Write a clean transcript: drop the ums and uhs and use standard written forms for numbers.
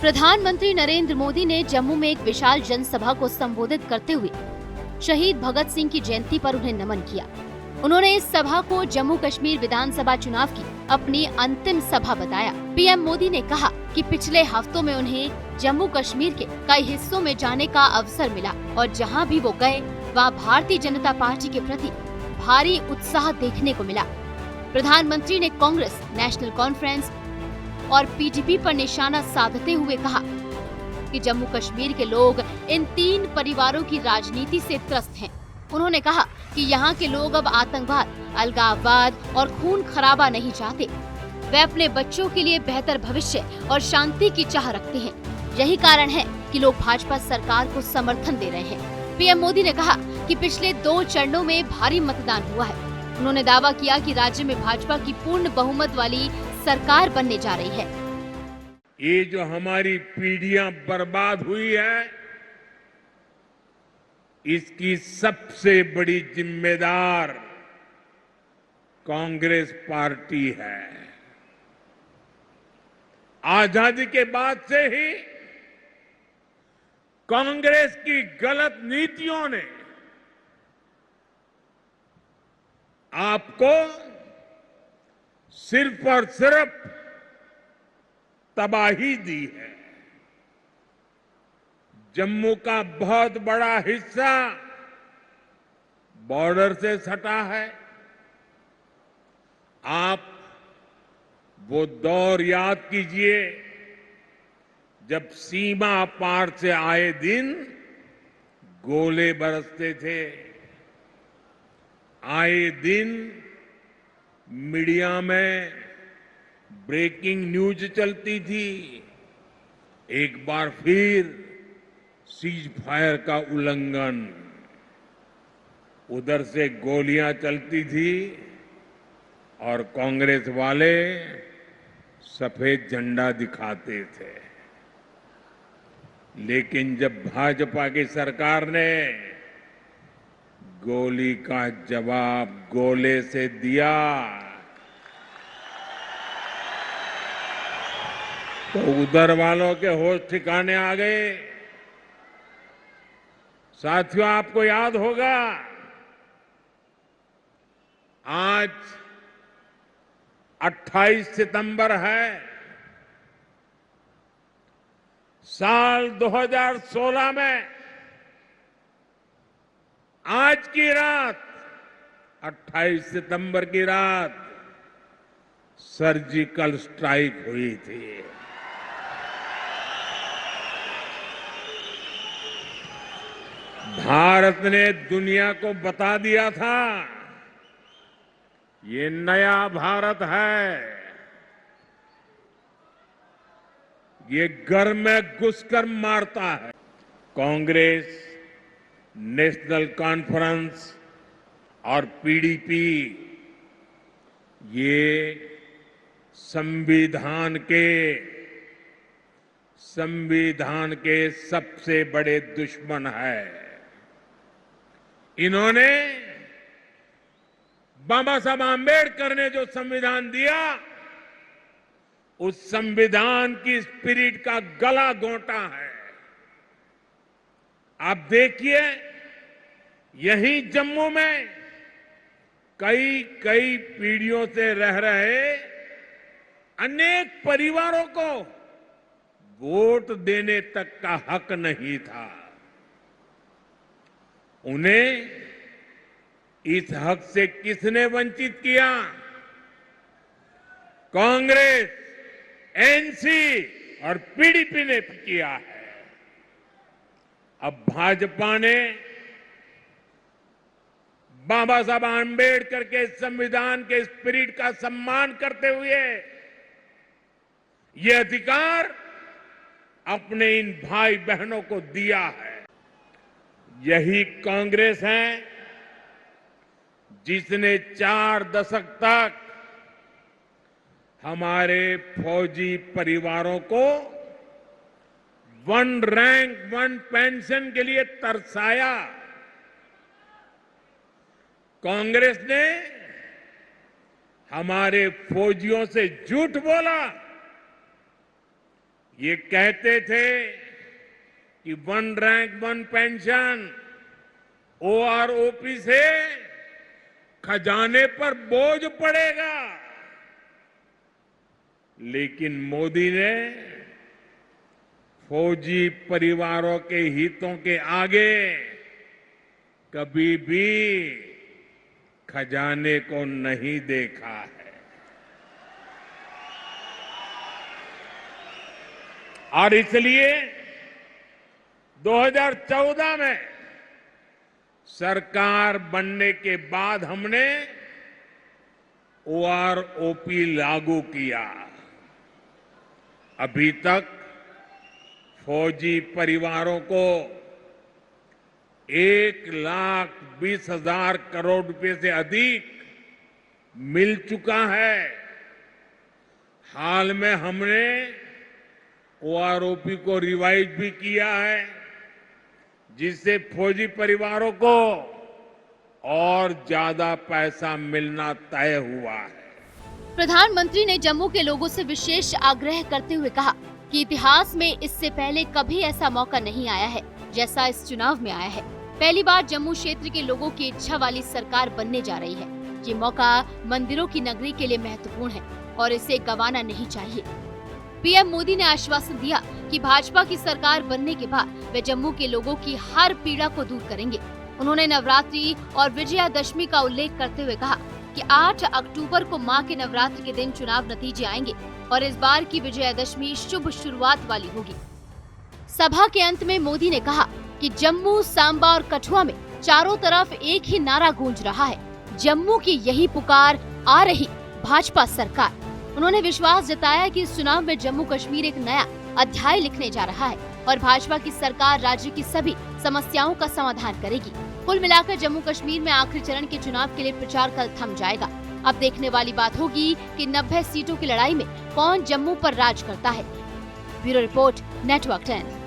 प्रधानमंत्री नरेंद्र मोदी ने जम्मू में एक विशाल जनसभा को संबोधित करते हुए शहीद भगत सिंह की जयंती पर उन्हें नमन किया। उन्होंने इस सभा को जम्मू कश्मीर विधानसभा चुनाव की अपनी अंतिम सभा बताया। पीएम मोदी ने कहा कि पिछले हफ्तों में उन्हें जम्मू कश्मीर के कई हिस्सों में जाने का अवसर मिला और जहां भी वो गए वहां भारतीय जनता पार्टी के प्रति भारी उत्साह देखने को मिला। प्रधानमंत्री ने कांग्रेस, नेशनल कॉन्फ्रेंस और पीडीपी पर निशाना साधते हुए कहा कि जम्मू कश्मीर के लोग इन तीन परिवारों की राजनीति से त्रस्त हैं। उन्होंने कहा कि यहाँ के लोग अब आतंकवाद, अलगाववाद और खून खराबा नहीं चाहते। वे अपने बच्चों के लिए बेहतर भविष्य और शांति की चाह रखते हैं। यही कारण है कि लोग भाजपा सरकार को समर्थन दे रहे हैं। पीएम मोदी ने कहा कि पिछले 2 चरणों में भारी मतदान हुआ है। उन्होंने दावा किया कि राज्य में भाजपा की पूर्ण बहुमत वाली सरकार बनने जा रही है। ये जो हमारी पीढ़ियां बर्बाद हुई है, इसकी सबसे बड़ी जिम्मेदार कांग्रेस पार्टी है। आजादी के बाद से ही कांग्रेस की गलत नीतियों ने आपको सिर्फ और सिर्फ तबाही दी है। जम्मू का बहुत बड़ा हिस्सा बॉर्डर से सटा है। आप वो दौर याद कीजिए जब सीमा पार से आए दिन गोले बरसते थे। आए दिन मीडिया में ब्रेकिंग न्यूज चलती थी। एक बार फिर सीज फायर का उल्लंघन, उधर से गोलियां चलती थी और कांग्रेस वाले सफेद झंडा दिखाते थे। लेकिन जब भाजपा की सरकार ने गोली का जवाब गोले से दिया तो उधर वालों के होश ठिकाने आ गए। साथियों, आपको याद होगा आज 28 सितंबर है। साल 2016 में आज की रात 28 सितंबर की रात सर्जिकल स्ट्राइक हुई थी। भारत ने दुनिया को बता दिया था ये नया भारत है। ये घर में घुसकर मारता है। कांग्रेस, नेशनल कॉन्फ्रेंस और पीडीपी ये संविधान के सबसे बड़े दुश्मन है। इन्होंने बाबा साहब आंबेडकर ने जो संविधान दिया, उस संविधान की स्पिरिट का गला घोंटा है। आप देखिए, यही जम्मू में कई पीढ़ियों से रह रहे अनेक परिवारों को वोट देने तक का हक नहीं था। उन्हें इस हक से किसने वंचित किया? कांग्रेस, एनसी और पीडीपी ने किया है। अब भाजपा ने बाबा साहब आंबेडकर के संविधान के स्पिरिट का सम्मान करते हुए ये अधिकार अपने इन भाई बहनों को दिया है। यही कांग्रेस है जिसने 4 दशक तक हमारे फौजी परिवारों को 1 रैंक 1 पेंशन के लिए तरसाया। कांग्रेस ने हमारे फौजियों से झूठ बोला ये कहते थे कि 1 रैंक 1 पेंशन, OROP से खजाने पर बोझ पड़ेगा। लेकिन मोदी ने फौजी परिवारों के हितों के आगे कभी भी खजाने को नहीं देखा है। और इसलिए 2014 में सरकार बनने के बाद हमने OROP लागू किया। अभी तक फौजी परिवारों को 1,20,000 करोड़ रुपए से अधिक मिल चुका है। हाल में हमने OROP को रिवाइज भी किया है, जिससे फौजी परिवारों को और ज्यादा पैसा मिलना तय हुआ है। प्रधानमंत्री ने जम्मू के लोगों से विशेष आग्रह करते हुए कहा कि इतिहास में इससे पहले कभी ऐसा मौका नहीं आया है जैसा इस चुनाव में आया है। पहली बार जम्मू क्षेत्र के लोगों की इच्छा वाली सरकार बनने जा रही है। ये मौका मंदिरों की नगरी के लिए महत्वपूर्ण है और इसे गंवाना नहीं चाहिए। पीएम मोदी ने आश्वासन दिया कि भाजपा की सरकार बनने के बाद वे जम्मू के लोगों की हर पीड़ा को दूर करेंगे। उन्होंने नवरात्रि और विजयादशमी का उल्लेख करते हुए कहा कि 8 अक्टूबर को मां के नवरात्र के दिन चुनाव नतीजे आएंगे और इस बार की विजयादशमी शुभ शुरुआत वाली होगी। सभा के अंत में मोदी ने कहा कि जम्मू, सांबा और कठुआ में चारों तरफ एक ही नारा गूंज रहा है, जम्मू की यही पुकार, आ रही भाजपा सरकार। उन्होंने विश्वास जताया कि इस चुनाव में जम्मू कश्मीर एक नया अध्याय लिखने जा रहा है और भाजपा की सरकार राज्य की सभी समस्याओं का समाधान करेगी। कुल मिलाकर जम्मू कश्मीर में आखिरी चरण के चुनाव के लिए प्रचार कल थम जाएगा। अब देखने वाली बात होगी कि 90 सीटों की लड़ाई में कौन जम्मू पर राज करता है। Bureau report, network 10।